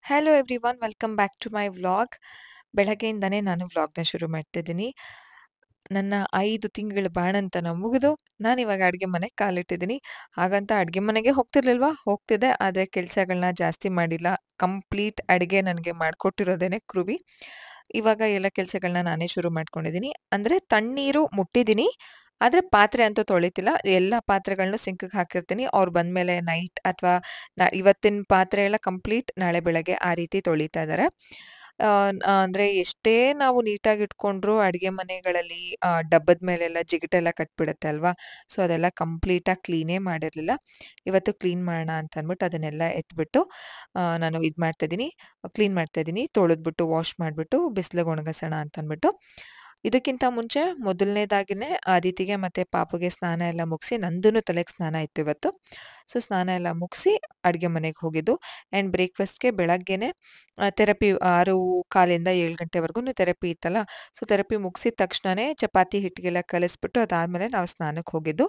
Hello everyone welcome back to my vlog. ಬೆಳಗ್ಗೆಯಿಂದನೇ ನಾನು ವ್ಲಾಗ್ನ ಶುರು ಮಾಡ್ತಿದ್ದೀನಿ. ನನ್ನ 5 ತಿಂಗಳ ಬಾಣಂತನ ಮುಗಿದು ನಾನಿವಾಗ ಅಡುಗೆ ಮನೆಗೆ ಕಾಲಿಟ್ಟಿದ್ದೀನಿ. ಹಾಗಂತ ಅಡುಗೆ ಮನೆಗೆ ಹೋಗ್ತಿರ್ಲಿಲ್ವಾ, ಹೋಗ್ತಿದ್ದೆ. ಆದರೆ ಕೆಲಸಗಳನ್ನ ಜಾಸ್ತಿ ಮಾಡಿಲ್ಲ. ಕಂಪ್ಲೀಟ್ ಅಡುಗೆ ನನಗೆ ಮಾಡಿಕೊಟ್ಟಿರೋದೇನೆ ಕೃವಿ. ಇವಾಗ ಎಲ್ಲ ಕೆಲಸಗಳನ್ನ ನಾನೇ ಶುರು ಮಾಡ್ಕೊಂಡಿದ್ದೀನಿ. ಅಂದರೆ ತಣ್ಣೀರು ಮುಟ್ಟಿದ್ದೀನಿ, ಆದರೆ ಪಾತ್ರೆ ಅಂತೂ ತೊಳಿತಿಲ್ಲ. ಎಲ್ಲ ಪಾತ್ರೆಗಳನ್ನೂ ಸಿಂಕ್‌ಗೆ ಹಾಕಿರ್ತೀನಿ. ಅವ್ರು ಬಂದಮೇಲೆ ನೈಟ್ ಅಥವಾ ಇವತ್ತಿನ ಪಾತ್ರೆ ಎಲ್ಲ ಕಂಪ್ಲೀಟ್ ನಾಳೆ ಬೆಳಗ್ಗೆ ಆ ರೀತಿ ತೊಳಿತಾ ಇದ್ದಾರೆ. ಅಂದರೆ ಎಷ್ಟೇ ನಾವು ನೀಟಾಗಿ ಇಟ್ಕೊಂಡ್ರೂ ಅಡುಗೆ ಮನೆಗಳಲ್ಲಿ ಡಬ್ಬದ ಮೇಲೆಲ್ಲ ಜಿಗಟೆಲ್ಲ ಕಟ್ಬಿಡುತ್ತೆ ಅಲ್ವಾ? ಸೊ ಅದೆಲ್ಲ ಕಂಪ್ಲೀಟಾಗಿ ಕ್ಲೀನೇ ಮಾಡಿರಲಿಲ್ಲ. ಇವತ್ತು ಕ್ಲೀನ್ ಮಾಡೋಣ ಅಂತ ಅಂದ್ಬಿಟ್ಟು ಅದನ್ನೆಲ್ಲ ಎತ್ಬಿಟ್ಟು ನಾನು ಕ್ಲೀನ್ ಮಾಡ್ತಾಯಿದ್ದೀನಿ. ತೊಳೆದ್ಬಿಟ್ಟು ವಾಶ್ ಮಾಡಿಬಿಟ್ಟು ಬಿಸಿಲಿಗೆ ಒಣಗಿಸೋಣ ಅಂತ ಅಂದ್ಬಿಟ್ಟು. ಇದಕ್ಕಿಂತ ಮುಂಚೆ ಮೊದಲನೇದಾಗಿನೇ ಅದಿತಿಗೆ ಮತ್ತು ಪಾಪುಗೆ ಸ್ನಾನ ಎಲ್ಲ ಮುಗಿಸಿ, ನಂದೂ ತಲೆಗೆ ಸ್ನಾನ ಇತ್ತು ಇವತ್ತು. ಸೊ ಸ್ನಾನ ಎಲ್ಲ ಮುಗಿಸಿ ಅಡುಗೆ ಮನೆಗೆ ಹೋಗಿದ್ದು. ಆ್ಯಂಡ್ ಬ್ರೇಕ್ಫಾಸ್ಟ್ಗೆ ಬೆಳಗ್ಗೆನೇ ಥೆರಪಿ 6:15 7 ಗಂಟೆವರೆಗೂ ಥೆರಪಿ ಇತ್ತಲ್ಲ. ಸೊ ಥೆರಪಿ ಮುಗಿಸಿದ ತಕ್ಷಣವೇ ಚಪಾತಿ ಹಿಟ್ಟಿಗೆಲ್ಲ ಕಲಿಸ್ಬಿಟ್ಟು ಅದಾದಮೇಲೆ ನಾವು ಸ್ನಾನಕ್ಕೆ ಹೋಗಿದ್ದು.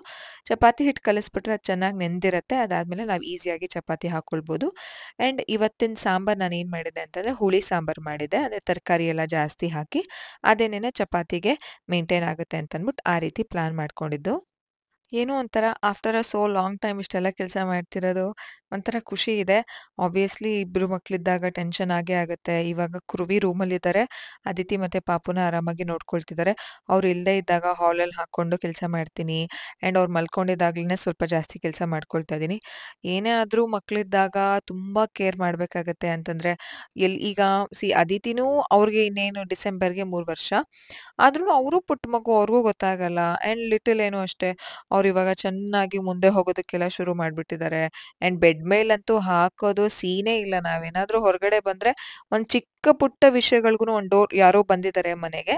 ಚಪಾತಿ ಹಿಟ್ಟು ಕಲಿಸ್ಬಿಟ್ರೆ ಅದು ಚೆನ್ನಾಗಿ ನೆಂದಿರುತ್ತೆ. ಅದಾದಮೇಲೆ ನಾವು ಈಸಿಯಾಗಿ ಚಪಾತಿ ಹಾಕ್ಕೊಳ್ಬೋದು. ಆ್ಯಂಡ್ ಇವತ್ತಿನ ಸಾಂಬಾರು ನಾನು ಏನು ಮಾಡಿದ್ದೆ ಅಂತಂದರೆ ಹುಳಿ ಸಾಂಬಾರು ಮಾಡಿದ್ದೆ. ಅದೇ ತರಕಾರಿ ಎಲ್ಲ ಜಾಸ್ತಿ ಹಾಕಿ ಅದೇನೇನೆ ಚಪಾತಿಗೆ ಮೇಂಟೈನ್ ಆಗುತ್ತೆ ಅಂತ ಅಂದ್ಬಿಟ್ಟು ಆ ರೀತಿ ಪ್ಲ್ಯಾನ್ ಮಾಡ್ಕೊಂಡಿದ್ದು. ಏನೋ ಒಂಥರ after a so long time ಇಷ್ಟೆಲ್ಲ ಕೆಲಸ ಮಾಡ್ತಿರೋದು ಒಂಥರ ಖುಷಿ ಇದೆ. ಆಬ್ವಿಯಸ್ಲಿ ಇಬ್ಬರು ಮಕ್ಕಳಿದ್ದಾಗ ಟೆನ್ಷನ್ ಆಗೇ ಆಗುತ್ತೆ. ಇವಾಗ ಕೃವಿ ರೂಮಲ್ಲಿದ್ದಾರೆ. ಅದಿತಿ ಮತ್ತು ಪಾಪುನ ಆರಾಮಾಗಿ ನೋಡ್ಕೊಳ್ತಿದ್ದಾರೆ. ಅವ್ರು ಇಲ್ಲದೇ ಇದ್ದಾಗ ಹಾಲಲ್ಲಿ ಹಾಕ್ಕೊಂಡು ಕೆಲಸ ಮಾಡ್ತೀನಿ. ಆ್ಯಂಡ್ ಅವ್ರು ಮಲ್ಕೊಂಡಿದ್ದಾಗಲೇ ಸ್ವಲ್ಪ ಜಾಸ್ತಿ ಕೆಲಸ ಮಾಡ್ಕೊಳ್ತಾ ಇದ್ದೀನಿ. ಏನೇ ಆದರೂ ಮಕ್ಕಳಿದ್ದಾಗ ತುಂಬ ಕೇರ್ ಮಾಡಬೇಕಾಗತ್ತೆ. ಅಂತಂದರೆ ಈಗ ಅದಿತಿನೂ ಅವ್ರಿಗೆ ಇನ್ನೇನು ಡಿಸೆಂಬರ್ಗೆ 3 ವರ್ಷ. ಆದ್ರೂ ಅವರು ಪುಟ್ಟ ಮಗು, ಅವ್ರಿಗೂ ಗೊತ್ತಾಗಲ್ಲ. ಆ್ಯಂಡ್ ಲಿಟಲ್ ಏನೋ ಅಷ್ಟೇ, ಅವ್ರು ಇವಾಗ ಚೆನ್ನಾಗಿ ಮುಂದೆ ಹೋಗೋದಕ್ಕೆಲ್ಲ ಶುರು ಮಾಡಿಬಿಟ್ಟಿದ್ದಾರೆ. ಆ್ಯಂಡ್ ಬೆಡ್ ಮೇಲಂತೂ ಹಾಕೋದು ಸೀನೇ ಇಲ್ಲ. ನಾವೇನಾದರೂ ಹೊರಗಡೆ ಬಂದರೆ ಒಂದು ಚಿಕ್ಕ ಪುಟ್ಟ ವಿಷಯಗಳಿಗೂ ಒಂದು ಯಾರೋ ಬಂದಿದ್ದಾರೆ ಮನೆಗೆ,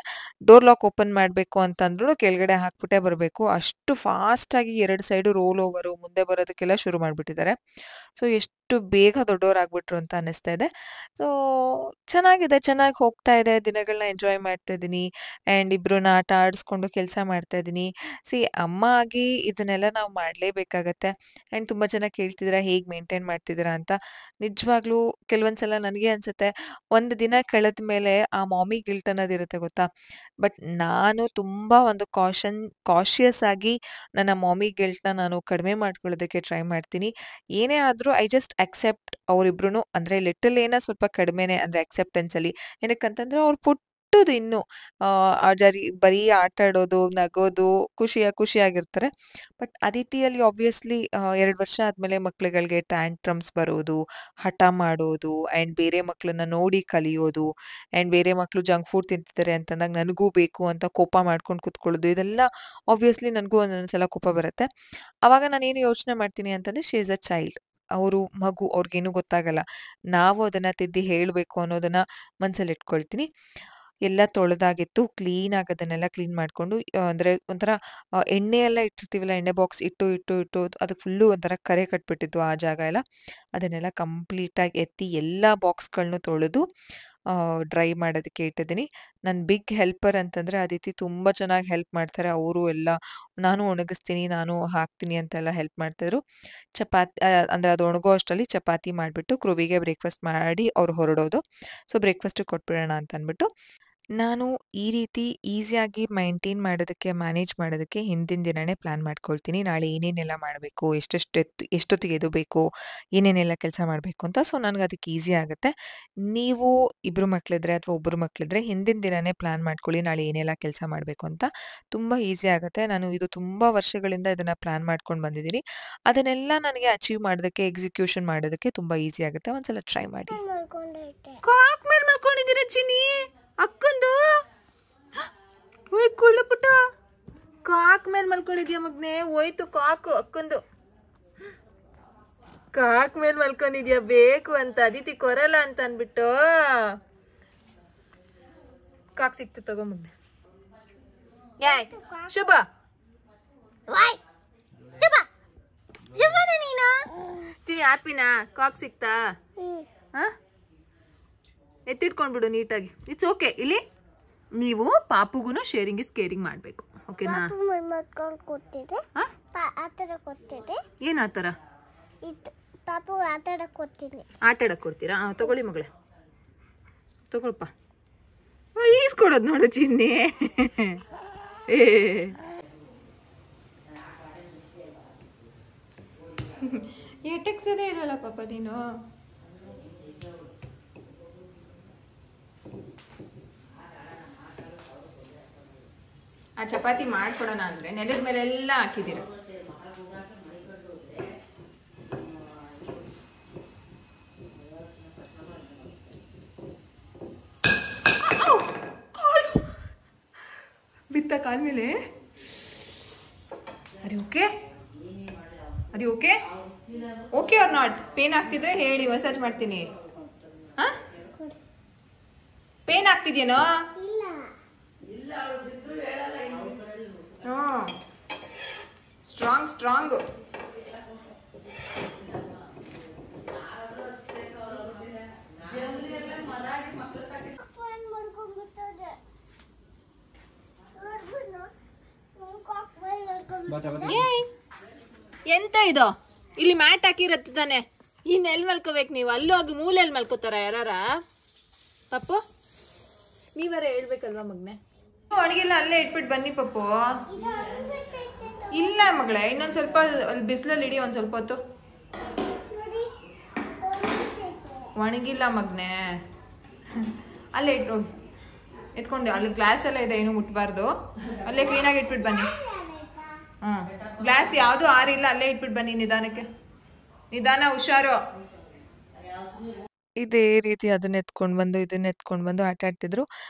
ಡೋರ್ ಲಾಕ್ ಓಪನ್ ಮಾಡಬೇಕು ಅಂತಂದ್ರೂ ಕೆಳಗಡೆ ಹಾಕ್ಬಿಟ್ಟೇ ಬರಬೇಕು. ಅಷ್ಟು ಫಾಸ್ಟಾಗಿ 2 ಸೈಡು ರೋಲ್ ಓವರು ಮುಂದೆ ಬರೋದಕ್ಕೆಲ್ಲ ಶುರು ಮಾಡಿಬಿಟ್ಟಿದ್ದಾರೆ. ಸೊ ಎಷ್ಟು ಬೇಗ ದೊಡ್ಡವರಾಗ್ಬಿಟ್ರು ಅಂತ ಅನ್ನಿಸ್ತಾ ಇದೆ. ಸೊ ಚೆನ್ನಾಗಿದೆ, ಚೆನ್ನಾಗಿ ಹೋಗ್ತಾ ಇದೆ. ದಿನಗಳನ್ನ ಎಂಜಾಯ್ ಮಾಡ್ತಾ ಇದ್ದೀನಿ. ಆ್ಯಂಡ್ ಇಬ್ಬರನ್ನ ಆಟ ಆಡಿಸ್ಕೊಂಡು ಕೆಲಸ ಮಾಡ್ತಾ ಇದ್ದೀನಿ. ಅಮ್ಮ ಆಗಿ ಇದನ್ನೆಲ್ಲ ನಾವು ಮಾಡಲೇಬೇಕಾಗತ್ತೆ. ಆ್ಯಂಡ್ ತುಂಬ ಜನ ಕೇಳ್ತಿದ್ದೀರಾ ಹೇಗೆ ಮೇಂಟೈನ್ ಮಾಡ್ತಿದ್ದೀರಾ ಅಂತ. ನಿಜವಾಗ್ಲೂ ಕೆಲವೊಂದು ಸಲ ನನಗೆ ಅನಿಸುತ್ತೆ, ಒಂದು ದಿನ ಕಳೆದ ಮೇಲೆ ಆ ಮಾಮಿ ಗಿಲ್ಟ್ ಅನ್ನೋದಿರುತ್ತೆ ಗೊತ್ತಾ. ಬಟ್ ನಾನು ತುಂಬ ಒಂದು ಕಾಷಿಯಸ್ ಆಗಿ ನನ್ನ ಮಾಮಿ ಗಿಲ್ಟ್‌ನ ನಾನು ಕಡಿಮೆ ಮಾಡ್ಕೊಳ್ಳೋದಕ್ಕೆ ಟ್ರೈ ಮಾಡ್ತೀನಿ. ಏನೇ ಆದರೂ ಐ ಜಸ್ಟ್ ಅಕ್ಸೆಪ್ಟ್ ಅವರಿಬ್ರೂ. ಅಂದರೆ ಲಿಟಲ್ ಏನೋ ಸ್ವಲ್ಪ ಕಡಿಮೆನೇ, ಅಂದರೆ ಅಕ್ಸೆಪ್ಟೆನ್ಸಲ್ಲಿ. ಏನಕ್ಕಂತಂದರೆ ಅವ್ರು ಪುಟ್ಟದು ಇನ್ನೂ ಬರೀ ಆಟ ಆಡೋದು, ನಗೋದು, ಖುಷಿಯಾಗಿರ್ತಾರೆ. ಬಟ್ ಅದಿತಿಯಲ್ಲಿ ಆಬ್ವಿಯಸ್ಲಿ 2 ವರ್ಷ ಆದಮೇಲೆ ಮಕ್ಳುಗಳಿಗೆ ಟ್ಯಾಂಟ್ರಮ್ಸ್ ಬರೋದು, ಹಠ ಮಾಡೋದು, ಆ್ಯಂಡ್ ಬೇರೆ ಮಕ್ಕಳನ್ನ ನೋಡಿ ಕಲಿಯೋದು, ಆ್ಯಂಡ್ ಬೇರೆ ಮಕ್ಕಳು ಜಂಕ್ ಫುಡ್ ತಿಂತಿದ್ದಾರೆ ಅಂತಂದಾಗ ನನಗೂ ಬೇಕು ಅಂತ ಕೋಪ ಮಾಡ್ಕೊಂಡು ಕೂತ್ಕೊಳ್ಳೋದು, ಇದೆಲ್ಲ ಆಬ್ವಿಯಸ್ಲಿ ನನಗೂ ಒಂದೊಂದು ಸಲ ಕೋಪ ಬರುತ್ತೆ. ಆವಾಗ ನಾನೇನು ಯೋಚನೆ ಮಾಡ್ತೀನಿ ಅಂತಂದರೆ, ಶಿ ಈಸ್ ಅ ಚೈಲ್ಡ್. ಅವರು ಮಗು, ಅವ್ರಿಗೇನು ಗೊತ್ತಾಗಲ್ಲ. ನಾವು ಅದನ್ನು ತಿದ್ದಿ ಹೇಳಬೇಕು ಅನ್ನೋದನ್ನು ಮನಸ್ಸಲ್ಲಿ ಇಟ್ಕೊಳ್ತೀನಿ. ಎಲ್ಲ ತೊಳೆದಾಗಿತ್ತು. ಕ್ಲೀನಾಗಿ ಅದನ್ನೆಲ್ಲ ಕ್ಲೀನ್ ಮಾಡಿಕೊಂಡು, ಅಂದರೆ ಒಂಥರ ಎಣ್ಣೆ ಎಲ್ಲ ಇಟ್ಟಿರ್ತೀವಲ್ಲ, ಎಣ್ಣೆ ಬಾಕ್ಸ್ ಇಟ್ಟು ಅದಕ್ಕೆ ಫುಲ್ಲು ಒಂಥರ ಕರೆ ಕಟ್ಬಿಟ್ಟಿತ್ತು ಆ ಜಾಗ ಎಲ್ಲ. ಅದನ್ನೆಲ್ಲ ಕಂಪ್ಲೀಟಾಗಿ ಎತ್ತಿ ಎಲ್ಲ ಬಾಕ್ಸ್‌ಗಳನ್ನೂ ತೊಳೆದು ಡ್ರೈ ಮಾಡೋದಕ್ಕೆ ಇಟ್ಟಿದ್ದೀನಿ. ನನ್ನ ಬಿಗ್ ಹೆಲ್ಪರ್ ಅಂತಂದರೆ ಅದಿತಿ ತುಂಬ ಚೆನ್ನಾಗಿ ಹೆಲ್ಪ್ ಮಾಡ್ತಾರೆ. ಅವರು ಎಲ್ಲ ನಾನು ಒಣಗಿಸ್ತೀನಿ, ನಾನು ಹಾಕ್ತೀನಿ ಅಂತೆಲ್ಲ ಹೆಲ್ಪ್ ಮಾಡ್ತಿದ್ರು. ಅಂದರೆ ಅದು ಒಣಗೋ ಅಷ್ಟರಲ್ಲಿ ಚಪಾತಿ ಮಾಡಿಬಿಟ್ಟು ಕೃವಿಗೆ ಬ್ರೇಕ್ಫಾಸ್ಟ್ ಮಾಡಿ ಅವ್ರು ಹೊರಡೋದು. ಸೊ ಬ್ರೇಕ್ಫಾಸ್ಟಿಗೆ ಕೊಟ್ಬಿಡೋಣ ಅಂತ ಅಂದ್ಬಿಟ್ಟು ನಾನು ಈ ರೀತಿ ಈಸಿಯಾಗಿ ಮ್ಯಾನೇಜ್ ಮಾಡೋದಕ್ಕೆ ಹಿಂದಿನ ದಿನವೇ ಪ್ಲ್ಯಾನ್ ಮಾಡ್ಕೊಳ್ತೀನಿ. ನಾಳೆ ಏನೇನೆಲ್ಲ ಮಾಡಬೇಕು, ಎಷ್ಟೊತ್ತಿಗೆ ಎದ್ದೇಳಬೇಕು, ಏನೇನೆಲ್ಲ ಕೆಲಸ ಮಾಡಬೇಕು ಅಂತ. ಸೊ ನನಗೆ ಅದಕ್ಕೆ ಈಸಿ ಆಗುತ್ತೆ. ನೀವು ಇಬ್ಬರು ಮಕ್ಕಳಿದ್ರೆ ಅಥವಾ ಒಬ್ಬರು ಮಕ್ಕಳಿದ್ರೆ ಹಿಂದಿನ ದಿನವೇ ಪ್ಲ್ಯಾನ್ ಮಾಡ್ಕೊಳ್ಳಿ, ನಾಳೆ ಏನೆಲ್ಲ ಕೆಲಸ ಮಾಡಬೇಕು ಅಂತ. ತುಂಬ ಈಸಿ ಆಗುತ್ತೆ. ನಾನು ಇದು ತುಂಬ ವರ್ಷಗಳಿಂದ ಇದನ್ನು ಪ್ಲ್ಯಾನ್ ಮಾಡ್ಕೊಂಡು ಬಂದಿದ್ದೀನಿ. ಅದನ್ನೆಲ್ಲ ನನಗೆ ಅಚೀವ್ ಮಾಡೋದಕ್ಕೆ, ಎಕ್ಸಿಕ್ಯೂಷನ್ ಮಾಡೋದಕ್ಕೆ ತುಂಬ ಈಸಿ ಆಗುತ್ತೆ. ಒಂದ್ಸಲ ಟ್ರೈ ಮಾಡಿ. ಕಾಕ್ ಮೇಲೆ ಮಲ್ಕೊಂಡಿದ್ದೀರಾ ಚಿನಿ? ಅಕ್ಕಂದು ಕುಳ್ಳು ಪುಟ್ಟ ಕಾಕ್ ಮೇಲೆ ಮಲ್ಕೊಂಡಿದ್ಯಾ ಮಗ್ನೆ? ಹೋಯ್ತು ಕಾಕು ಅಕ್ಕಂದು. ಕಾಕ್ ಮೇಲೆ ಮಲ್ಕೊಂಡಿದ್ಯಾ ಬೇಕು ಅಂತ ಅದಿತಿ ಕೊರಲ್ಲ ಅಂತ ಅಂದ್ಬಿಟ್ಟು. ಕಾಕ್ ಸಿಕ್ತು ತಗೋ ಮಗ್ನೆ. ಶುಭ ಚಿನಿ ಹ್ಯಾಪಿನಾ? ಕಾಕ್ ಸಿಕ್ತಾ? ಎತ್ತಿಟ್ಕೊಂಡ್ಬಿಡು ನೀಟಾಗಿ. It's okay. ಇಲ್ಲಿ ನೀವು ಪಾಪುಗೂ ಶೇರಿಂಗ್ ಇಸ್ ಕೇರಿಂಗ್ ಮಾಡಬೇಕು, ಓಕೆನಾ? ಏನು ಆ ಥರ? ಪಾಪು ಆಟ ಆಡಕ್ಕೆ ಕೊಡ್ತೀನಿ. ಆಟ ಆಡಕ್ಕೆ ಕೊಡ್ತೀರಾ? ತಗೊಳ್ಳಿ ಮಗಳೇ, ತಗೊಳಪ್ಪ. ಈಸ್ಕೊಡೋದು ನೋಡು ಚಿನ್ನಿ. ಎಟಕ್ಸನೇ ಇರಲ್ಲ ಪಾಪ ನೀನು. ಆ ಚಪಾತಿ ಮಾಡ್ಕೊಡೋಣ ಅಂದ್ರೆ ನೆಲದ ಮೇಲೆಲ್ಲ ಹಾಕಿದ್ದೀರ. ಬಿತ್ತ ಕಾಲ್ ಮೇಲೆ. ಅರೆ ಓಕೆ, ಅರೆ okay, okay or not? Pain ಆಗ್ತಿದ್ರೆ ಹೇಳಿ, ಮಸಾಜ್ ಮಾಡ್ತೀನಿ. ಪೇನ್ ಆಗ್ತಿದ್ಯೇನೋ? Strong strong. ಎಂತ ಇದು? ಇಲ್ಲಿ ಮ್ಯಾಟ್ ಹಾಕಿರತ್ತೆ ತಾನೆ, ಇನ್ ಎಲ್ಲಿ ಮಲ್ಕೋಬೇಕು ನೀವು? ಅಲ್ಲಿ ಹೋಗಿ ಮೂಲೆಯಲ್ಲಿ ಮಲ್ಕೋತಾರ ಯಾರ? ಪಪ್ಪು ನೀವರ ಹೇಳ್ಬೇಕಲ್ವಾ ಮಗ್ನೆ? ಅಡಿಗೆಲ್ಲ ಅಲ್ಲೇ ಇಟ್ಬಿಟ್ಟು ಬನ್ನಿ ಪಪ್ಪು. ಇಲ್ಲ ಮಗಳೇ, ಇನ್ನೊಂದ್ ಸ್ವಲ್ಪ ಬಿಸಿಲಲ್ಲಿ ಇಡಿ ಒಂದ್ ಸ್ವಲ್ಪ ಹೊತ್ತು. ಒಣಗಿಲ್ಲ ಮಗ್ನೆ, ಅಲ್ಲೇ ಇಟ್ಟು ಎತ್ಕೊಂಡು. ಅಲ್ಲಿ ಗ್ಲಾಸ್ ಎಲ್ಲ ಇದೆ, ಏನು ಮುಟ್ಬಾರ್ದು. ಅಲ್ಲೇ ಕ್ಲೀನಾಗಿ ಇಟ್ಬಿಟ್ಟು ಬನ್ನಿ. ಗ್ಲಾಸ್ ಯಾವ್ದು ಆರಿಲ್ಲ, ಅಲ್ಲೇ ಇಟ್ಬಿಟ್ಟು ಬನ್ನಿ ನಿಧಾನಕ್ಕೆ. ನಿಧಾನ, ಹುಷಾರು. ಇದೇ ರೀತಿ ಅದನ್ನ ಎತ್ಕೊಂಡು ಬಂದು ಇದನ್ನ ಎತ್ಕೊಂಡು ಬಂದು ಆಟ ಆಡ್ತಿದ್ರು.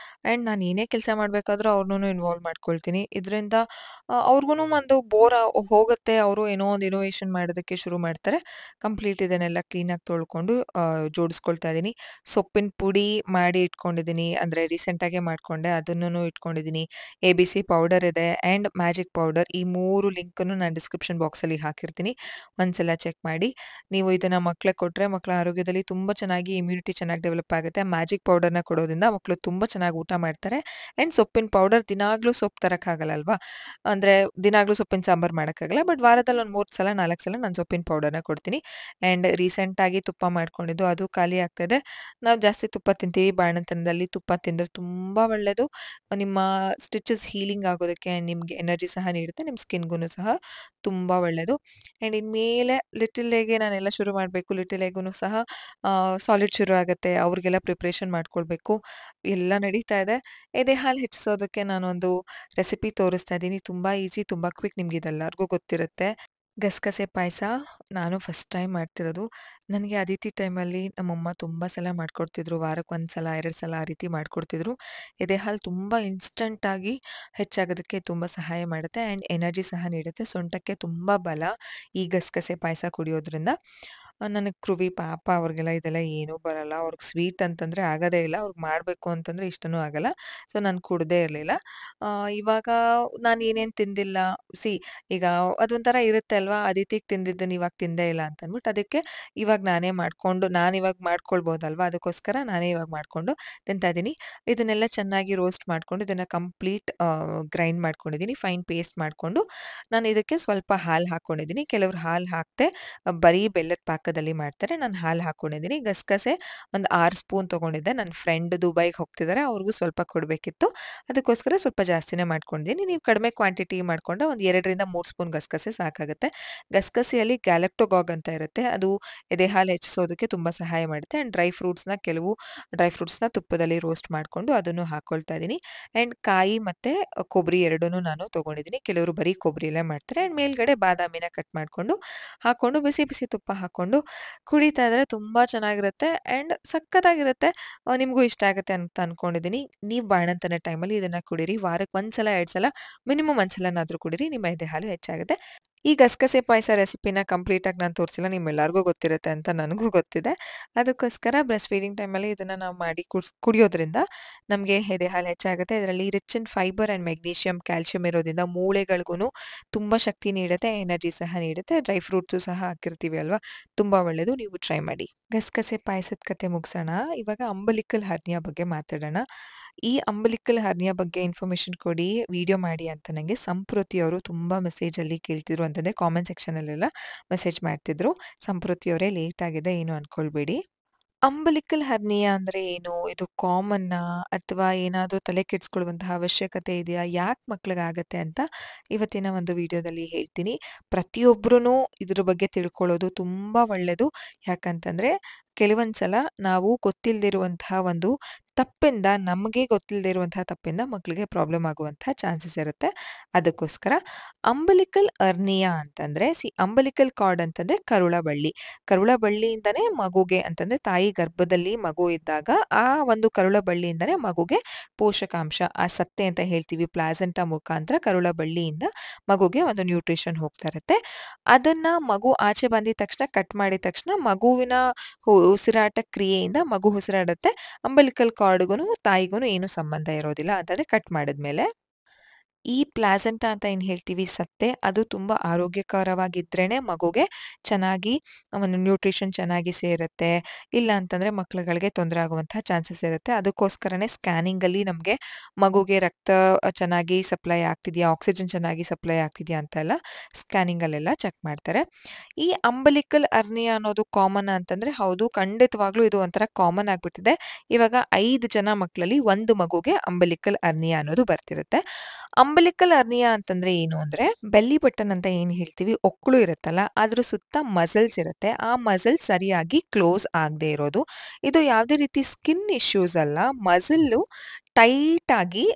ಆ್ಯಂಡ್ ನಾನು ಏನೇ ಕೆಲಸ ಮಾಡಬೇಕಾದ್ರೂ ಅವ್ರನ್ನೂ ಇನ್ವಾಲ್ವ್ ಮಾಡ್ಕೊಳ್ತೀನಿ. ಇದರಿಂದ ಅವ್ರಿಗೂ ಒಂದು ಬೋರ್ ಹೋಗುತ್ತೆ. ಅವರು ಏನೋ ಒಂದು ಇನೋವೇಷನ್ ಮಾಡೋದಕ್ಕೆ ಶುರು ಮಾಡ್ತಾರೆ. ಕಂಪ್ಲೀಟ್ ಇದನ್ನೆಲ್ಲ ಕ್ಲೀನಾಗಿ ತೊಳ್ಕೊಂಡು ಜೋಡಿಸ್ಕೊಳ್ತಾ ಇದ್ದೀನಿ. ಸೊಪ್ಪಿನ ಪುಡಿ ಮಾಡಿ ಇಟ್ಕೊಂಡಿದ್ದೀನಿ, ಅಂದರೆ ರೀಸೆಂಟಾಗೆ ಮಾಡಿಕೊಂಡೆ, ಅದನ್ನು ಇಟ್ಕೊಂಡಿದ್ದೀನಿ. ABC ಪೌಡರ್ ಇದೆ ಆ್ಯಂಡ್ ಮ್ಯಾಜಿಕ್ ಪೌಡರ್. ಈ 3 ಲಿಂಕನ್ನು ನಾನು ಡಿಸ್ಕ್ರಿಪ್ಷನ್ ಬಾಕ್ಸಲ್ಲಿ ಹಾಕಿರ್ತೀನಿ, ಒಂದ್ಸಲ ಚೆಕ್ ಮಾಡಿ. ನೀವು ಇದನ್ನು ಮಕ್ಕಳಿಗೆ ಕೊಟ್ಟರೆ ಮಕ್ಕಳ ಆರೋಗ್ಯದಲ್ಲಿ ತುಂಬ ಚೆನ್ನಾಗಿ ಇಮ್ಯುನಿಟಿ ಚೆನ್ನಾಗಿ ಡೆವಲಪ್ ಆಗುತ್ತೆ. ಮ್ಯಾಜಿಕ್ ಪೌಡರ್ನ ಕೊಡೋದ್ರಿಂದ ಮಕ್ಕಳು ತುಂಬ ಚೆನ್ನಾಗಿ ಊಟ ಮಾಡ್ತಾರೆ. ಆ್ಯಂಡ್ ಸೊಪ್ಪಿನ ಪೌಡರ್ ದಿನಾಗಲೂ ಸೊಪ್ಪು ತರೋಕ್ಕಾಗಲ್ಲ ಅಲ್ವಾ, ಅಂದರೆ ದಿನಾಗಲೂ ಸೊಪ್ಪಿನ ಸಾಂಬಾರು ಮಾಡೋಕ್ಕಾಗಲ್ಲ. ಬಟ್ ವಾರದಲ್ಲಿ ಒಂದು 3 ಸಲ 4 ಸಲ ನಾನು ಸೊಪ್ಪಿನ ಪೌಡರ್ನ ಕೊಡ್ತೀನಿ. ಆ್ಯಂಡ್ ರೀಸೆಂಟಾಗಿ ತುಪ್ಪ ಮಾಡ್ಕೊಂಡಿದ್ದು, ಅದು ಖಾಲಿ ಆಗ್ತದೆ. ನಾವು ಜಾಸ್ತಿ ತುಪ್ಪ ತಿಂತೀವಿ. ಬಾಣಂತನದಲ್ಲಿ ತುಪ್ಪ ತಿಂದರೆ ತುಂಬ ಒಳ್ಳೆಯದು. ನಿಮ್ಮ ಸ್ಟಿಚಸ್ ಹೀಲಿಂಗ್ ಆಗೋದಕ್ಕೆ, ನಿಮಗೆ ಎನರ್ಜಿ ಸಹ ನೀಡುತ್ತೆ, ನಿಮ್ಮ ಸ್ಕಿನ್ಗೂ ಸಹ ತುಂಬ ಒಳ್ಳೆಯದು. ಆ್ಯಂಡ್ ಇನ್ಮೇಲೆ ಲಿಟಲ್ ಎಗ್ಗೆ ನಾನೆಲ್ಲ ಶುರು ಮಾಡಬೇಕು. ಲಿಟಲ್ ಎಗೂ ಸಹ ಸಾಲಿಡ್ ಶುರು ಆಗುತ್ತೆ, ಅವ್ರಿಗೆಲ್ಲ ಪ್ರಿಪ್ರೇಷನ್ ಮಾಡ್ಕೊಳ್ಬೇಕು. ಎಲ್ಲ ನಡೀತಾ ಇದೆ. ಎದೆ ಹಾಲು ಹೆಚ್ಚಿಸೋದಕ್ಕೆ ನಾನೊಂದು ರೆಸಿಪಿ ತೋರಿಸ್ತಾ ಇದ್ದೀನಿ. ತುಂಬ ಈಸಿ, ತುಂಬ ಕ್ವಿಕ್. ನಿಮ್ಗೆ ಇದೆಲ್ಲರಿಗೂ ಗೊತ್ತಿರುತ್ತೆ. ಗಸಗಸೆ ಪಾಯಸ ನಾನು ಫಸ್ಟ್ ಟೈಮ್ ಮಾಡ್ತಿರೋದು. ನನಗೆ ಅದಿತಿ ಟೈಮಲ್ಲಿ ನಮ್ಮಮ್ಮ ತುಂಬ ಸಲ ಮಾಡಿಕೊಡ್ತಿದ್ರು. ವಾರಕ್ಕೆ 1 ಸಲ 2 ಸಲ ಆ ರೀತಿ ಮಾಡಿಕೊಡ್ತಿದ್ರು. ಎದೆ ಹಾಲು ತುಂಬ ಇನ್ಸ್ಟಂಟಾಗಿ ಹೆಚ್ಚಾಗೋದಕ್ಕೆ ತುಂಬ ಸಹಾಯ ಮಾಡುತ್ತೆ ಆ್ಯಂಡ್ ಎನರ್ಜಿ ಸಹ ನೀಡುತ್ತೆ. ಸೊಂಟಕ್ಕೆ ತುಂಬ ಬಲ ಈ ಗಸಗಸೆ ಪಾಯಸ ಕುಡಿಯೋದ್ರಿಂದ. ನನಗೆ ಕೃವಿ ಪಾಪ ಅವ್ರಿಗೆಲ್ಲ ಇದೆಲ್ಲ ಏನೂ ಬರಲ್ಲ. ಅವ್ರಿಗೆ ಸ್ವೀಟ್ ಅಂತಂದರೆ ಆಗೋದೇ ಇಲ್ಲ. ಅವ್ರಿಗೆ ಮಾಡಬೇಕು ಅಂತಂದರೆ ಇಷ್ಟನೂ ಆಗಲ್ಲ. ಸೊ ನಾನು ಕುಡ್ದೇ ಇರಲಿಲ್ಲ. ಇವಾಗ ನಾನು ಏನೇನು ತಿಂದಿಲ್ಲ, ಈಗ ಅದೊಂಥರ ಇರುತ್ತೆ ಅಲ್ವಾ, ಅದಿತಿಗೆ ತಿಂದಿದ್ದನ್ನು ಇವಾಗ ತಿಂದೇ ಇಲ್ಲ ಅಂತಂದ್ಬಿಟ್ಟು, ಅದಕ್ಕೆ ಇವಾಗ ನಾನೇ ಮಾಡಿಕೊಂಡು ನಾನಿವಾಗ ಮಾಡ್ಕೊಳ್ಬೋದಲ್ವಾ, ಅದಕ್ಕೋಸ್ಕರ ನಾನೇ ಇವಾಗ ಮಾಡಿಕೊಂಡು ತಿಂತಾ ಇದ್ದೀನಿ. ಇದನ್ನೆಲ್ಲ ಚೆನ್ನಾಗಿ ರೋಸ್ಟ್ ಮಾಡಿಕೊಂಡು ಇದನ್ನು ಕಂಪ್ಲೀಟ್ ಗ್ರೈಂಡ್ ಮಾಡ್ಕೊಂಡಿದ್ದೀನಿ, ಫೈನ್ ಪೇಸ್ಟ್ ಮಾಡಿಕೊಂಡು. ನಾನು ಇದಕ್ಕೆ ಸ್ವಲ್ಪ ಹಾಲು ಹಾಕ್ಕೊಂಡಿದ್ದೀನಿ. ಕೆಲವರು ಹಾಲು ಹಾಕದೆ ಬರೀ ಬೆಲ್ಲದ ಪಾಕದಲ್ಲಿ ಮಾಡ್ತಾರೆ. ನಾನು ಹಾಲು ಹಾಕ್ಕೊಂಡಿದ್ದೀನಿ. ಗಸಗಸೆ ಒಂದು 6 ಸ್ಪೂನ್ ತೊಗೊಂಡಿದ್ದೆ. ನನ್ನ ಫ್ರೆಂಡ್ ದುಬೈಗೆ ಹೋಗ್ತಿದ್ದಾರೆ, ಅವ್ರಿಗೂ ಸ್ವಲ್ಪ ಕೊಡಬೇಕಿತ್ತು. ಅದಕ್ಕೋಸ್ಕರ ಸ್ವಲ್ಪ ಜಾಸ್ತಿನೇ ಮಾಡ್ಕೊಂಡಿದ್ದೀನಿ. ನೀವು ಕಡಿಮೆ ಕ್ವಾಂಟಿಟಿ ಮಾಡಿಕೊಂಡ್ರೆ ಒಂದು 2ರಿಂದ 3 ಸ್ಪೂನ್ ಗಸಗಸೆ ಸಾಕಾಗುತ್ತೆ. ಗಸಗಸೆಯಲ್ಲಿ ಗ್ಯಾಲಕ್ಟೋಗಾಗ್ ಅಂತ ಇರುತ್ತೆ, ಅದು ಎದೆ ಹಾಲು ಹೆಚ್ಚಿಸೋದಕ್ಕೆ ತುಂಬ ಸಹಾಯ ಮಾಡುತ್ತೆ. ಆ್ಯಂಡ್ ಕೆಲವು ಡ್ರೈ ಫ್ರೂಟ್ಸ್ನ ತುಪ್ಪದಲ್ಲಿ ರೋಸ್ಟ್ ಮಾಡಿಕೊಂಡು ಅದನ್ನು ಹಾಕ್ಕೊಳ್ತಾ ಇದ್ದೀನಿ. ಆ್ಯಂಡ್ ಕಾಯಿ ಮತ್ತು ಕೊಬ್ಬರಿ ಎರಡನ್ನೂ ನಾನು ತೊಗೊಂಡಿದ್ದೀನಿ. ಕೆಲವರು ಬರೀ ಕೊಬ್ಬರಿಯಲ್ಲೇ ಮಾಡ್ತಾರೆ. ಆ್ಯಂಡ್ ಮೇಲ್ಗಡೆ ಬಾದಾಮಿನ ಕಟ್ ಮಾಡಿಕೊಂಡು ಹಾಕ್ಕೊಂಡು ಬಿಸಿ ಬಿಸಿ ತುಪ್ಪ ಹಾಕ್ಕೊಂಡು ಕುಡಿತಾ ಇದ್ದರೆ ತುಂಬ ಚೆನ್ನಾಗಿರುತ್ತೆ ಆ್ಯಂಡ್ ಸಖತ್ತಾಗಿರುತ್ತೆ. ನಿಮಗೂ ಇಷ್ಟ ಆಗುತ್ತೆ ಅಂತ ಅಂದ್ಕೊಂಡಿದ್ದೀನಿ. ನೀವು ಬಾಣಂತನ ಟೈಮಲ್ಲಿ ಇದನ್ನು ಕುಡೀರಿ. ವಾರಕ್ಕೆ 1 ಸಲ 2 ಸಲ ಮಿನಿಮಮ್ 1 ಸಲನಾದರೂ ಕುಡೀರಿ, ನಿಮ್ಮ ಎದೆ ಹಾಲು ಹೆಚ್ಚಾಗುತ್ತೆ. ಈ ಗಸಗಸೆ ಪಾಯಸ ರೆಸಿಪಿನ ಕಂಪ್ಲೀಟಾಗಿ ನಾನು ತೋರಿಸಿಲ್ಲ, ನಿಮ್ಮೆಲ್ಲರಿಗೂ ಗೊತ್ತಿರುತ್ತೆ ಅಂತ ನನಗೂ ಗೊತ್ತಿದೆ. ಅದಕ್ಕೋಸ್ಕರ ಬ್ರೆಸ್ಟ್ ಫೀಡಿಂಗ್ ಟೈಮಲ್ಲಿ ಇದನ್ನು ನಾವು ಮಾಡಿ ಕುಡಿಯೋದ್ರಿಂದ ನಮಗೆ ಎದೆ ಹಾಲು ಹೆಚ್ಚಾಗುತ್ತೆ. ಇದರಲ್ಲಿ rich in fibre and magnesium, calcium ಇರೋದ್ರಿಂದ ಮೂಳೆಗಳಿಗೂ ತುಂಬ ಶಕ್ತಿ ನೀಡುತ್ತೆ, ಎನರ್ಜಿ ಸಹ ನೀಡುತ್ತೆ. ಡ್ರೈ ಫ್ರೂಟ್ಸು ಸಹ ಹಾಕಿರ್ತೀವಿ ಅಲ್ವಾ, ತುಂಬ ಒಳ್ಳೆಯದು. ನೀವು ಟ್ರೈ ಮಾಡಿ. ಗಸಗಸೆ ಪಾಯಸದ ಕತೆ ಮುಗಿಸೋಣ. ಇವಾಗ ಅಂಬಲಿಕಲ್ ಹರ್ನಿಯಾ ಬಗ್ಗೆ ಮಾತಾಡೋಣ. ಈ ಅಂಬಲಿಕಲ್ ಹರ್ನಿಯಾ ಬಗ್ಗೆ ಇನ್ಫಾರ್ಮೇಷನ್ ಕೊಡಿ, ವಿಡಿಯೋ ಮಾಡಿ ಅಂತ ನನಗೆ ಸಂಪ್ರತಿ ಅವರು ತುಂಬ ಮೆಸೇಜಲ್ಲಿ ಕೇಳ್ತಿದ್ರು. ಅಂತಂದರೆ ಕಾಮೆಂಟ್ ಸೆಕ್ಷನಲ್ಲೆಲ್ಲ ಮೆಸೇಜ್ ಮಾಡ್ತಿದ್ರು. ಸಂಪ್ರತಿ ಅವರೇ ಲೇಟ್ ಆಗಿದೆ ಏನು ಅಂದ್ಕೊಳ್ಬೇಡಿ. ಅಂಬಲಿಕಲ್ ಹರ್ನಿಯಾ ಅಂದರೆ ಏನು? ಇದು ಕಾಮನ್ನಾ? ಅಥವಾ ಏನಾದರೂ ತಲೆ ಕೆಡಿಸ್ಕೊಳ್ಳುವಂತಹ ಅವಶ್ಯಕತೆ ಇದೆಯಾ? ಯಾಕೆ ಮಕ್ಳಿಗಾಗತ್ತೆ ಅಂತ ಇವತ್ತಿನ ಒಂದು ವಿಡಿಯೋದಲ್ಲಿ ಹೇಳ್ತೀನಿ. ಪ್ರತಿಯೊಬ್ಬರೂ ಇದ್ರ ಬಗ್ಗೆ ತಿಳ್ಕೊಳ್ಳೋದು ತುಂಬ ಒಳ್ಳೆಯದು. ಯಾಕಂತಂದರೆ ಕೆಲವೊಂದು ಸಲ ನಾವು ಗೊತ್ತಿಲ್ಲದಿರುವಂತಹ ಒಂದು ತಪ್ಪಿಂದ ನಮಗೆ ಗೊತ್ತಿಲ್ಲದೆ ಇರುವಂತಹ ತಪ್ಪಿಂದ ಮಕ್ಕಳಿಗೆ ಪ್ರಾಬ್ಲಮ್ ಆಗುವಂಥ ಚಾನ್ಸಸ್ ಇರುತ್ತೆ. ಅದಕ್ಕೋಸ್ಕರ ಅಂಬಲಿಕಲ್ ಹರ್ನಿಯಾ ಅಂತಂದರೆ ಅಂಬಲಿಕಲ್ ಕಾರ್ಡ್ ಅಂತಂದರೆ ಕರುಳ ಬಳ್ಳಿ. ಕರುಳ ಬಳ್ಳಿಯಿಂದನೇ ಮಗುಗೆ ಅಂತಂದರೆ ತಾಯಿ ಗರ್ಭದಲ್ಲಿ ಮಗು ಇದ್ದಾಗ ಆ ಒಂದು ಕರುಳ ಬಳ್ಳಿಯಿಂದನೇ ಮಗುಗೆ ಪೋಷಕಾಂಶ ಆ ಸತ್ತೆ ಅಂತ ಹೇಳ್ತೀವಿ ಪ್ಲಾಸೆಂಟಾ ಮುಖಾಂತರ ಕರುಳ ಬಳ್ಳಿಯಿಂದ ಮಗುಗೆ ಒಂದು ನ್ಯೂಟ್ರಿಷನ್ ಹೋಗ್ತಾ ಇರುತ್ತೆ. ಅದನ್ನು ಮಗು ಆಚೆ ಬಂದಿದ ತಕ್ಷಣ ಕಟ್ ಮಾಡಿದ ತಕ್ಷಣ ಮಗುವಿನ ಉಸಿರಾಟ ಕ್ರಿಯೆಯಿಂದ ಮಗು ಉಸಿರಾಡುತ್ತೆ. ಅಂಬಲಿಕಲ್ ಕಾರ್ಡ್ಗೂ ತಾಯಿಗೂ ಏನು ಸಂಬಂಧ ಇರೋದಿಲ್ಲ ಅಂತಂದರೆ ಕಟ್ ಮಾಡಿದ್ಮೇಲೆ. ಈ ಪ್ಲಾಸೆಂಟಾ ಅಂತ ಏನು ಹೇಳ್ತೀವಿ ಸತ್ತೆ, ಅದು ತುಂಬ ಆರೋಗ್ಯಕರವಾಗಿದ್ರೇ ಮಗುಗೆ ಚೆನ್ನಾಗಿ ಒಂದು ನ್ಯೂಟ್ರಿಷನ್ ಚೆನ್ನಾಗಿ ಸೇರುತ್ತೆ. ಇಲ್ಲ ಅಂತಂದರೆ ಮಕ್ಳುಗಳಿಗೆ ತೊಂದರೆ ಆಗುವಂಥ ಚಾನ್ಸಸ್ ಇರುತ್ತೆ. ಅದಕ್ಕೋಸ್ಕರನೇ ಸ್ಕ್ಯಾನಿಂಗಲ್ಲಿ ನಮಗೆ ಮಗುಗೆ ರಕ್ತ ಚೆನ್ನಾಗಿ ಸಪ್ಲೈ ಆಗ್ತಿದೆಯಾ, ಆಕ್ಸಿಜನ್ ಚೆನ್ನಾಗಿ ಸಪ್ಲೈ ಆಗ್ತಿದೆಯಾ ಅಂತೆಲ್ಲ ಸ್ಕ್ಯಾನಿಂಗಲ್ಲೆಲ್ಲ ಚೆಕ್ ಮಾಡ್ತಾರೆ. ಈ ಅಂಬಲಿಕಲ್ ಹರ್ನಿಯಾ ಅನ್ನೋದು ಕಾಮನ್ ಅಂತಂದರೆ ಹೌದು, ಖಂಡಿತವಾಗ್ಲೂ ಇದು ಒಂಥರ ಕಾಮನ್ ಆಗಿಬಿಟ್ಟಿದೆ. ಇವಾಗ 5 ಜನ ಮಕ್ಕಳಲ್ಲಿ ಒಂದು ಮಗುಗೆ ಅಂಬಲಿಕಲ್ ಹರ್ನಿಯಾ ಅನ್ನೋದು ಬರ್ತಿರುತ್ತೆ. ಅಂಬಲಿಕಲ್ ಹರ್ನಿಯಾ ಅಂತಂದ್ರೆ ಏನು ಅಂದ್ರೆ ಬೆಲ್ಲಿ ಬಟನ್ ಅಂತ ಏನು ಹೇಳ್ತೀವಿ, ಒಕ್ಕಳು ಇರುತ್ತಲ್ಲ ಅದ್ರ ಸುತ್ತ ಮಸಲ್ಸ್ ಇರುತ್ತೆ. ಆ ಮಸಲ್ಸ್ ಸರಿಯಾಗಿ ಕ್ಲೋಸ್ ಆಗದೆ ಇರೋದು. ಇದು ಯಾವುದೇ ರೀತಿ ಸ್ಕಿನ್ ಇಶ್ಯೂಸ್ ಅಲ್ಲ, ಮಸಲ್ಲು ಟೈಟ್ ಆಗಿ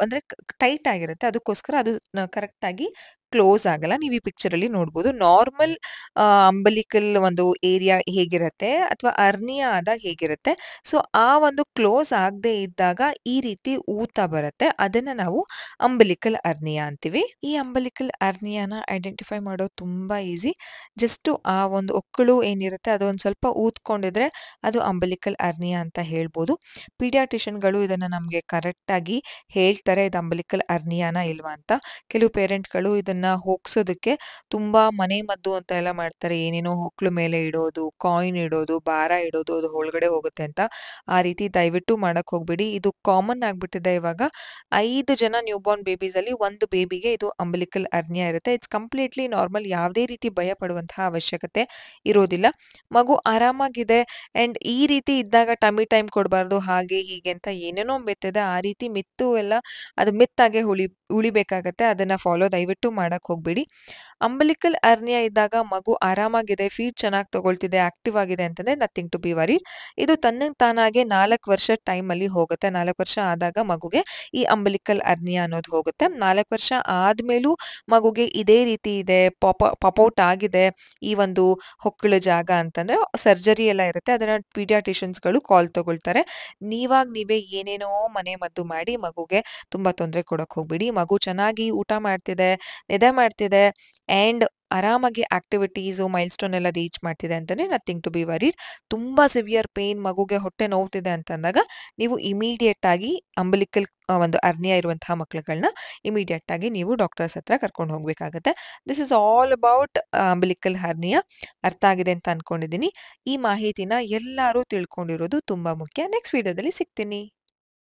ಅಂದ್ರೆ ಟೈಟ್ ಆಗಿರುತ್ತೆ. ಅದಕ್ಕೋಸ್ಕರ ಅದು ಕರೆಕ್ಟ್ ಆಗಿ ಕ್ಲೋಸ್ ಆಗಲ್ಲ. ನೀವು ಈ ಪಿಕ್ಚರಲ್ಲಿ ನೋಡ್ಬೋದು. ನಾರ್ಮಲ್ ಅಂಬಲಿಕಲ್ ಒಂದು ಏರಿಯಾ ಹೇಗಿರುತ್ತೆ ಅಥವಾ ಹರ್ನಿಯಾ ಆದಾಗ ಹೇಗಿರುತ್ತೆ, ಸೊ ಆ ಒಂದು ಕ್ಲೋಸ್ ಆಗದೆ ಇದ್ದಾಗ ಈ ರೀತಿ ಊತ ಬರುತ್ತೆ. ಅದನ್ನ ನಾವು ಅಂಬಲಿಕಲ್ ಹರ್ನಿಯಾ ಅಂತೀವಿ. ಈ ಅಂಬಲಿಕಲ್ ಹರ್ನಿಯಾನ ಐಡೆಂಟಿಫೈ ಮಾಡೋದು ತುಂಬಾ ಈಸಿ. ಜಸ್ಟ್ ಆ ಒಂದು ಒಕ್ಕಳು ಏನಿರುತ್ತೆ ಅದು ಒಂದು ಸ್ವಲ್ಪ ಊದ್ಕೊಂಡಿದ್ರೆ ಅದು ಅಂಬಲಿಕಲ್ ಹರ್ನಿಯಾ ಅಂತ ಹೇಳ್ಬೋದು. ಪೀಡಿಯಾಟ್ರಿಷಿಯನ್ಗಳು ಇದನ್ನ ನಮಗೆ ಕರೆಕ್ಟಾಗಿ ಹೇಳ್ತಾರೆ, ಇದು ಅಂಬಲಿಕಲ್ ಹರ್ನಿಯಾನ ಇಲ್ವಾ ಅಂತ. ಕೆಲವು ಪೇರೆಂಟ್ಗಳು ಇದನ್ನ ಹೋಗ್ಸೋದಕ್ಕೆ ತುಂಬಾ ಮನೆ ಮದ್ದು ಅಂತ ಎಲ್ಲ ಮಾಡ್ತಾರೆ. ಏನೇನೋ ಹೊಕ್ಳು ಮೇಲೆ ಇಡೋದು, ಕಾಯಿನ್ ಇಡೋದು, ಭಾರ ಇಡೋದು, ಅದು ಒಳಗಡೆ ಹೋಗುತ್ತೆ ಅಂತ. ಆ ರೀತಿ ದಯವಿಟ್ಟು ಮಾಡಕ್ ಹೋಗ್ಬೇಡಿ. ಇದು ಕಾಮನ್ ಆಗ್ಬಿಟ್ಟಿದೆ ಇವಾಗ. 5 ಜನ ನ್ಯೂ ಬಾರ್ನ್ ಬೇಬೀಸ್ ಅಲ್ಲಿ ಒಂದು ಬೇಬಿಗೆ ಇದು ಅಂಬಲಿಕಲ್ ಹರ್ನಿಯಾ ಇರುತ್ತೆ. It's completely normal. ಯಾವುದೇ ರೀತಿ ಭಯ ಪಡುವಂತಹ ಅವಶ್ಯಕತೆ ಇರೋದಿಲ್ಲ. ಮಗು ಆರಾಮಾಗಿದೆ. ಅಂಡ್ ಈ ರೀತಿ ಇದ್ದಾಗ ಟಮಿ ಟೈಮ್ ಕೊಡಬಾರ್ದು ಹಾಗೆ ಹೀಗೆ ಅಂತ ಏನೇನೋ ಮಿತ್ತಿದೆ. ಆ ರೀತಿ ಮಿತ್ತು ಎಲ್ಲ ಅದು ಮಿತ್ತಾಗೆ ಉಳಿಬೇಕಾಗತ್ತೆ. ಅದನ್ನ ಫಾಲೋ ದಯವಿಟ್ಟು ಮಾಡಕ್ ಹೋಗ್ಬೇಡಿ. ಅಂಬಲಿಕಲ್ ಹರ್ನಿಯಾ ಇದ್ದಾಗ ಮಗು ಆರಾಮಾಗಿದೆ, ಫೀಡ್ ಚೆನ್ನಾಗಿ ತಗೊಳ್ತಿದೆ, ಆಕ್ಟಿವ್ ಆಗಿದೆ ಅಂತಂದ್ರೆ ನಥಿಂಗ್ ಟು ಬಿ ವರಿಡ್. ಇದು ತನ್ನಂಗೆ ತಾನಾಗೆ 4 ವರ್ಷ ಟೈಮಲ್ಲಿ ಹೋಗುತ್ತೆ. 4 ವರ್ಷ ಆದಾಗ ಮಗುಗೆ ಈ ಅಂಬಲಿಕಲ್ ಹರ್ನಿಯಾ ಅನ್ನೋದು ಹೋಗುತ್ತೆ. 4 ವರ್ಷ ಆದ್ಮೇಲೂ ಮಗುಗೆ ಇದೇ ರೀತಿ ಇದೆ, ಪಾಪೌಟ್ ಆಗಿದೆ ಈ ಒಂದು ಹೊಕ್ಕಳ ಜಾಗ ಅಂತಂದ್ರೆ ಸರ್ಜರಿ ಎಲ್ಲ ಇರುತ್ತೆ. ಅದನ್ನ ಪೀಡಿಯಾಟ್ರಿಷಿಯನ್ಸ್ಗಳು ಕಾಲ್ ತಗೊಳ್ತಾರೆ. ನೀವೇ ಏನೇನೋ ಮನೆ ಮದ್ದು ಮಾಡಿ ಮಗುಗೆ ತುಂಬಾ ತೊಂದರೆ ಕೊಡಕ್ ಹೋಗ್ಬೇಡಿ. ಮಗು ಚೆನ್ನಾಗಿ ಊಟ ಮಾಡ್ತಿದೆ, ನಿದ್ದೆ ಮಾಡ್ತಿದೆ ಅಂಡ್ ಆರಾಮಾಗಿ ಆಕ್ಟಿವಿಟೀಸು ಮೈಲ್ಸ್ಟೋನ್ ಎಲ್ಲ ರೀಚ್ ಮಾಡ್ತಿದೆ ಅಂತಂದ್ರೆ ನಥಿಂಗ್ ಟು ಬಿ ವರಿಡ್. ತುಂಬಾ ಸಿವಿಯರ್ ಪೇನ್, ಮಗುಗೆ ಹೊಟ್ಟೆ ನೋವ್ತಿದೆ ಅಂತಂದಾಗ ನೀವು ಇಮಿಡಿಯೇಟ್ ಆಗಿ ಅಂಬಲಿಕಲ್ ಒಂದು ಹರ್ನಿಯಾ ಇರುವಂತಹ ಮಕ್ಕಳುಗಳನ್ನ ಇಮಿಡಿಯೇಟ್ ಆಗಿ ನೀವು ಡಾಕ್ಟರ್ಸ್ ಹತ್ರ ಕರ್ಕೊಂಡು ಹೋಗ್ಬೇಕಾಗತ್ತೆ. This is all about umbilical hernia. ಅರ್ಥ ಆಗಿದೆ ಅಂತ ಅನ್ಕೊಂಡಿದ್ದೀನಿ. ಈ ಮಾಹಿತಿನ ಎಲ್ಲರೂ ತಿಳ್ಕೊಂಡಿರೋದು ತುಂಬಾ ಮುಖ್ಯ. ನೆಕ್ಸ್ಟ್ ವಿಡಿಯೋದಲ್ಲಿ ಸಿಗ್ತೀನಿ.